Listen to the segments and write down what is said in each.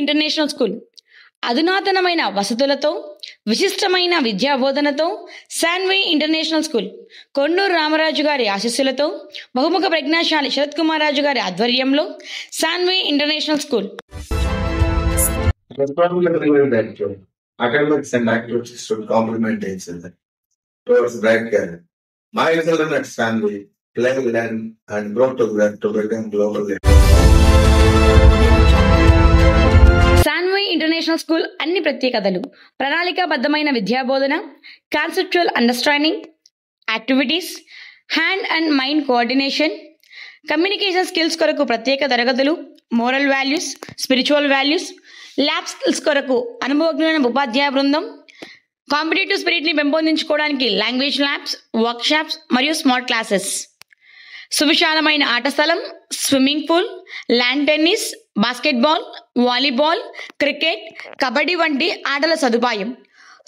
International school అధునాతనమైన వసతులతో విశిష్టమైన విద్యా బోధనతో శాన్వి ఇంటర్నేషనల్ స్కూల్ కొండూరు రామరాజు గారి ఆశీస్సులతో బహుముఖ ప్రజ్ఞాశాలి శరత్ కుమార్ రాజు గారి ఆధ్వర్యంలో Shanvi international school academics and activities should complement each other towards bright career. My children at Stanley play, learn, and grow together to become global leaders. Shanvi international school అన్ని ప్రత్యేకతలు ప్రణాళికాబద్ధమైన విద్యాబోధన, conceptual understanding, activities, hand and mind coordination, communication skills కొరకు ప్రత్యేక తరగతులు, moral values, spiritual values, lab skills కొరకు అనుభవజ్ఞులైన ఉపాధ్యాయ బృందం, కాంపిటేటివ్ స్పిరిట్ని పెంపొందించుకోవడానికి లాంగ్వేజ్ ల్యాబ్స్, వర్క్షాప్స్ మరియు స్మార్ట్ క్లాసెస్, సువిశాలమైన ఆట స్థలం, swimming pool, land tennis, basketball, volleyball, cricket, kabaddi వంటి ఆటల సదుపాయం,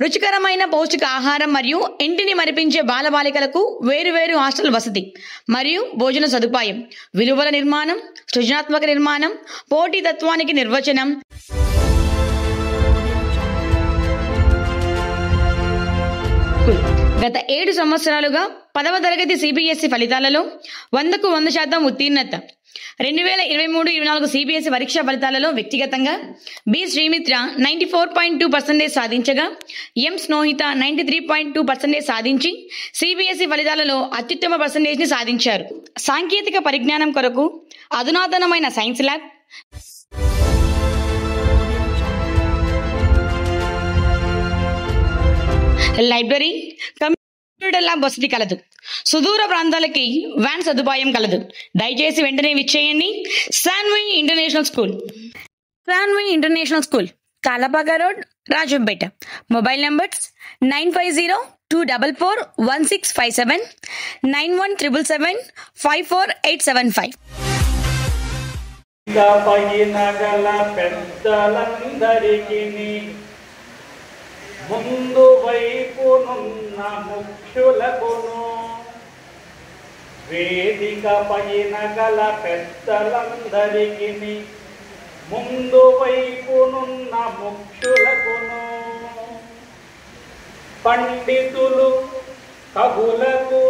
రుచికరమైన పౌష్టిక ఆహారం మరియు ఇంటిని మరిపించే బాలబాలికలకు వేరువేరు హాస్టల్ వసతి మరియు భోజన సదుపాయం, విలువల నిర్మాణం, సృజనాత్మక నిర్మాణం, పోటీతత్వానికి నిర్వచనం. గత 7 సంవత్సరాలుగా 10వ తరగతి సిబిఎస్ఈ ఫలితాలలో 100కు 100% ఉత్తీర్ణత. 2023-24 సిబిఎస్ఈ పరీక్షా ఫలితాలలో వ్యక్తిగతంగా బి శ్రీమిత్ర 94.2% సాధించగా ఎం స్నోహిత 93.2% సాధించి సిబిఎస్ఈ ఫలితాలలో అత్యుత్తమ పర్సంటేజ్ని సాధించారు. సాంకేతిక పరిజ్ఞానం కొరకు అధునాతనమైన science lab, library, computer lab వసతి కలదు. సుదూర ప్రాంతాలకి వ్యాన్ సదుపాయం కలదు. దయచేసి వెంటనే విచ్చేయండి. Shanvi international school. Shanvi international school, Talapaka road, Rajampet. Mobile numbers 9502441657, 9177754875. ముందు వైపునున్న ముఖ్యులకును వేదిక పైన గల పెద్దలందరికీ ముందు వైపునున్న ముఖ్యులకును పండితులు కవులకు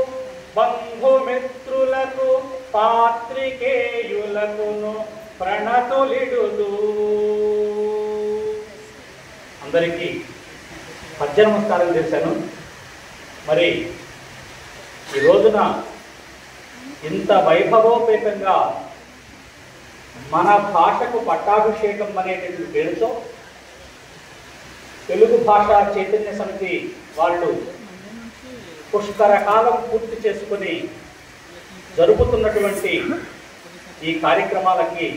బంధుమిత్రులకు పాత్రికేయులకును ప్రణతులిడుదు. అందరికీ మధ్య నమస్కారం చేశాను. మరి ఈ రోజున ఇంత వైభవోపేతంగా మన భాషకు పట్టాభిషేకం అనేటువంటి పేరుతో తెలుగు భాషా చైతన్య సమితి వాళ్ళు పుష్కర కాలం పూర్తి చేసుకుని జరుపుతున్నటువంటి ఈ కార్యక్రమాలకి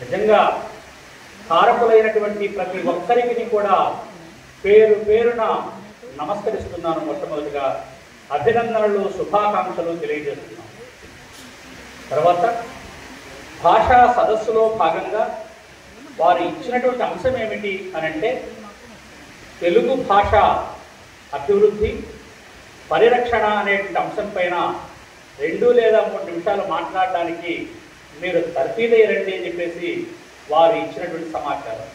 నిజంగా కారకులైనటువంటి ప్రతి ఒక్కరికి కూడా పేరు పేరున నమస్కరిస్తున్నాను. మొట్టమొదటిగా అభినందనలు, శుభాకాంక్షలు తెలియజేస్తున్నాను. తర్వాత భాషా సదస్సులో భాగంగా వారు ఇచ్చినటువంటి అంశం ఏమిటి అని అంటే తెలుగు భాష అభివృద్ధి, పరిరక్షణ అనేటువంటి అంశం పైన 2 లేదా 3 నిమిషాలు మాట్లాడడానికి మీరు తర్ఫీదయ్యారండి అని చెప్పేసి వారు ఇచ్చినటువంటి సమాచారం.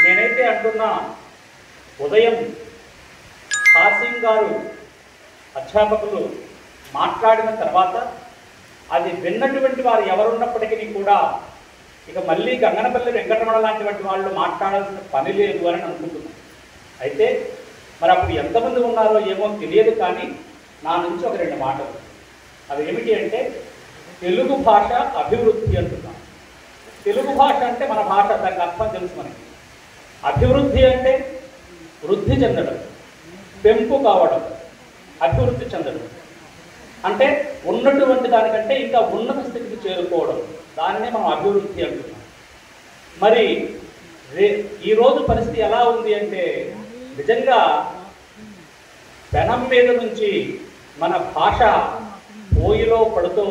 నేనైతే అంటున్నా, ఉదయం హాసిం గారు అధ్యాపకులు మాట్లాడిన తర్వాత అది విన్నటువంటి వారు ఎవరున్నప్పటికీ కూడా ఇక మళ్ళీ గంగనపల్లి వెంకటరమణ లాంటి వాళ్ళు మాట్లాడాల్సిన పని లేదు అని అనుకుంటున్నాను. అయితే మరి అప్పుడు ఎంతమంది ఉన్నారో ఏమో తెలియదు, కానీ నా నుంచి ఒక 2 మాటలు. అవి ఏమిటి అంటే తెలుగు భాష అభివృద్ధి అంటున్నాను. తెలుగు భాష అంటే మన భాష, దానికి అర్థం తెలుసు మనకి. అభివృద్ధి అంటే వృద్ధి చెందడం, పెంపు కావడం, అభివృద్ధి చెందడం అంటే ఉన్నటువంటి దానికంటే ఇంకా ఉన్నత స్థితికి చేరుకోవడం, దానినే మనం అభివృద్ధి అంటున్నాం. మరి ఈరోజు పరిస్థితి ఎలా ఉంది అంటే నిజంగా పెనం మీద నుంచి మన భాష పొయ్యిలో పడుతూ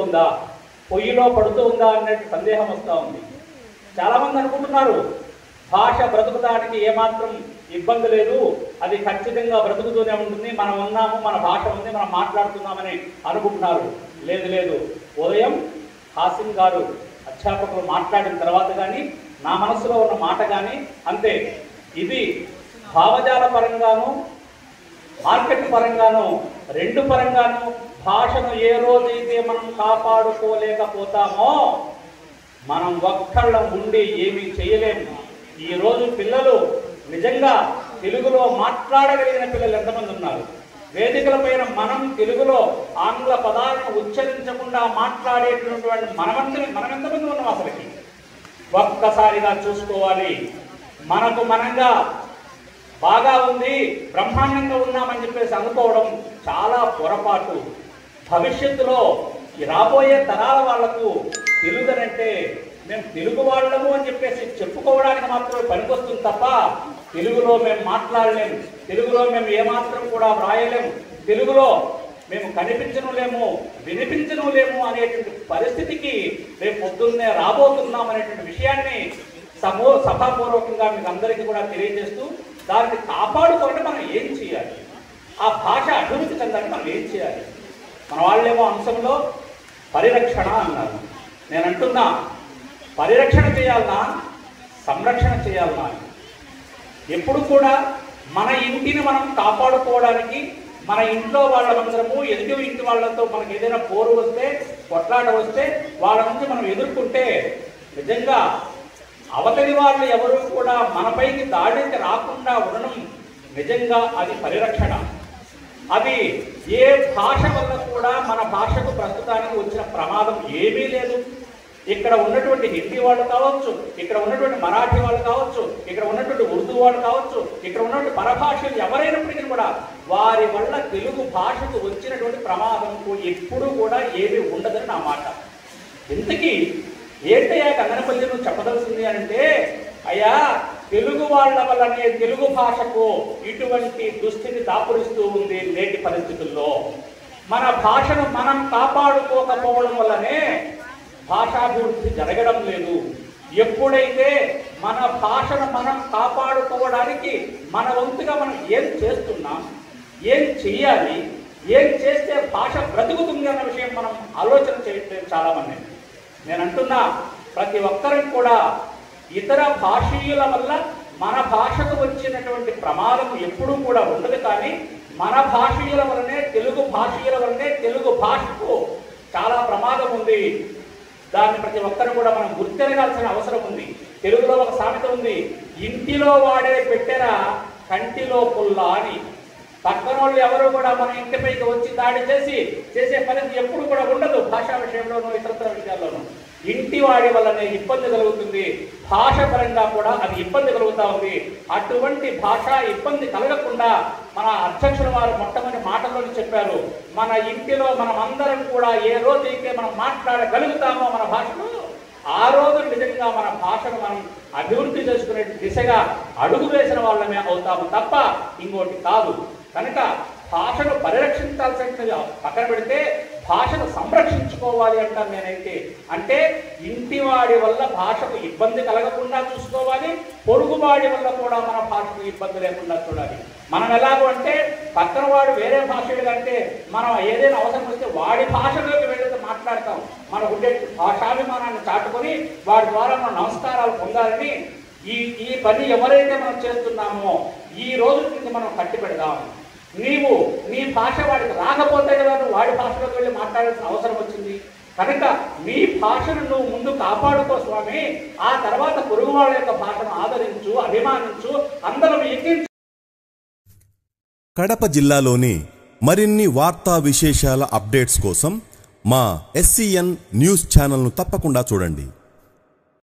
ఉందా అనే సందేహం వస్తూ ఉంది. చాలామంది అనుకుంటున్నారు భాష బ్రతుకుతానికి ఏమాత్రం ఇబ్బంది లేదు, అది ఖచ్చితంగా బ్రతుకుతూనే ఉంటుంది, మనం ఉన్నాము, మన భాష ఉంది, మనం మాట్లాడుతున్నామని అనుకుంటున్నారు. లేదు, ఉదయం హాసిం గారు అధ్యాపకులు మాట్లాడిన తర్వాత కానీ నా మనసులో ఉన్న మాట కానీ అంతే. ఇది భావజాల పరంగాను మార్కెట్ పరంగాను రెండు పరంగాను భాషను ఏ రోజైతే మనం కాపాడుకోలేకపోతామో మనం ఒక్కళ్ళం ఉండి ఏమీ చేయలేము. ఈరోజు పిల్లలు నిజంగా తెలుగులో మాట్లాడగలిగిన పిల్లలు ఎంతమంది ఉన్నారు? వేదికల పైన మనం తెలుగులో ఆంగ్ల పదాలను ఉచ్చరించకుండా మాట్లాడేటటువంటి మనం ఎంతమంది ఉన్నాం? అసలుకి ఒక్కసారిగా చూసుకోవాలి. మనకు మనంగా బాగా ఉంది, బ్రహ్మాండంగా ఉన్నామని చెప్పేసి అనుకోవడం చాలా పొరపాటు. భవిష్యత్తులో రాబోయే తరాల వాళ్లకు తెలుగునంటే మేము తెలుగు వాళ్ళము అని చెప్పేసి చెప్పుకోవడానికి మాత్రమే పనికొస్తుంది తప్ప తెలుగులో మేము మాట్లాడలేము, తెలుగులో మేము ఏమాత్రం కూడా వ్రాయలేము, తెలుగులో మేము కనిపించనులేము, వినిపించనులేము అనేటువంటి పరిస్థితికి రేపు పొద్దున్నే రాబోతున్నాం అనేటువంటి విషయాన్ని సభాపూర్వకంగా మీకు అందరికీ కూడా తెలియజేస్తూ, దాన్ని కాపాడుకోవడం మనం ఏం చేయాలి, ఆ భాష అభివృద్ధి చెందాలని మనం ఏం చేయాలి? మన వాళ్ళేమో అంశంలో పరిరక్షణ అన్నారు. నేను అంటున్నా, పరిరక్షణ చేయాలన్నా సంరక్షణ చేయాలన్నా? ఎప్పుడు కూడా మన ఇంటిని మనం కాపాడుకోవడానికి మన ఇంట్లో వాళ్ళందరము ఎదుటి ఇంటి వాళ్ళతో మనకి ఏదైనా పోరు వస్తే, కొట్లాట వస్తే వాళ్ళ నుంచి మనం ఎదుర్కొంటే నిజంగా అవతలి వాళ్ళు ఎవరు కూడా మనపైకి దాడికి రాకుండా ఉండడం నిజంగా అది పరిరక్షణ. అది ఏ భాష వల్ల కూడా మన భాషకు ప్రస్తుతానికి వచ్చిన ప్రమాదం ఏమీ లేదు. ఇక్కడ ఉన్నటువంటి హిందీ వాళ్ళు కావచ్చు, ఇక్కడ ఉన్నటువంటి మరాఠీ వాళ్ళు కావచ్చు, ఇక్కడ ఉన్నటువంటి ఉర్దూ వాళ్ళు కావచ్చు, ఇక్కడ ఉన్నటువంటి పరభాషలు ఎవరైనప్పటికీ కూడా వారి వల్ల తెలుగు భాషకు వచ్చినటువంటి ప్రమాదంకు ఎప్పుడూ కూడా ఏమీ ఉండదని నా మాట. ఇంతకీ ఏంటయ్యా కంగనపల్లి నువ్వు చెప్పదలసింది అంటే, అయ్యా తెలుగు వాళ్ళ వల్లనే తెలుగు భాషకు ఇటువంటి దుస్థితి దాపురిస్తూ ఉంది. నేటి పరిస్థితుల్లో మన భాషను మనం కాపాడుకోకపోవడం వల్లనే భాషాభివృద్ధి జరగడం లేదు. ఎప్పుడైతే మన భాషను మనం కాపాడుకోవడానికి మన వంతుగా మనం ఏం చేస్తున్నాం, ఏం చెయ్యాలి, ఏం చేస్తే భాష బ్రతుకుతుంది అన్న విషయం మనం ఆలోచన చేయట్లేదు చాలామంది. నేను అంటున్నా, ప్రతి ఒక్కరికి కూడా ఇతర భాషీయుల వల్ల మన భాషకు వచ్చినటువంటి ప్రమాదం ఎప్పుడూ కూడా ఉండదు. కానీ మన భాషీయుల వల్లనే, తెలుగు భాషీయుల వల్లనే తెలుగు భాషకు చాలా ప్రమాదం ఉంది. దాన్ని ప్రతి ఒక్కరు కూడా మనం గుర్తెరగాల్సిన అవసరం ఉంది. తెలుగులో ఒక సామెత ఉంది, ఇంటిలో వాడే పెట్టెర కంటిలో పుల్ల అని. పక్కన వాళ్ళు ఎవరు కూడా మన ఇంటిపైకి వచ్చి దాడి చేసే పరిస్థితి ఎప్పుడు కూడా ఉండదు. భాషా విషయంలోనూ ఇతరత్ర విషయాల్లోనూ ఇంటి వాడి వల్లనే ఇబ్బంది కలుగుతుంది. భాష పరంగా కూడా అది ఇబ్బంది కలుగుతూ ఉంది. అటువంటి భాషా ఇబ్బంది కలగకుండా మన అధ్యక్షుల వారు మొట్టమొదటి మాటల్లోనే చెప్పారు, మన ఇంటిలో మనం అందరం కూడా ఏ రోజైతే మనం మాట్లాడగలుగుతామో మన భాషను, ఆ రోజు నిజంగా మన భాషను మనం అభివృద్ధి చేసుకునే దిశగా అడుగు వేసిన వాళ్ళమే అవుతాము తప్ప ఇంకోటి కాదు. కనుక భాషను పరిరక్షించాల్సిన పక్కన పెడితే భాషను సంరక్షించుకోవాలి అంటాను నేనైతే. అంటే ఇంటివాడి వల్ల భాషకు ఇబ్బంది కలగకుండా చూసుకోవాలి, పొరుగువాడి వల్ల కూడా మన భాషకు ఇబ్బంది లేకుండా చూడాలి. మనం ఎలాగో అంటే పక్కన వాడు వేరే భాషలు అంటే మనం ఏదైనా అవసరం వస్తే వాడి భాషలోకి వెళ్ళి మాట్లాడతాం. మన ఉండే భాషాభిమానాన్ని చాటుకొని వాడి ద్వారా మనం నమస్కారాలు పొందాలని ఈ పని ఎవరైతే మనం చేస్తున్నామో ఈ రోజు నుంచి మనం కట్టి పెడదాం. నీవు నీ భాష వాడికి రాకపోతే కదా నువ్వు వాడి భాషలోకి వెళ్ళి మాట్లాడాల్సిన అవసరం వచ్చింది. కనుక నీ భాషను నువ్వు ముందు కాపాడుకో స్వామి, ఆ తర్వాత పొరుగు వాళ్ళ యొక్క భాషను ఆదరించు, అభిమానించు, అందరం ఎక్కించు. కడప జిల్లాలోని మరిన్ని వార్తా విశేషాల అప్డేట్స్ కోసం మా SCN న్యూస్ ఛానల్ను తప్పకుండా చూడండి.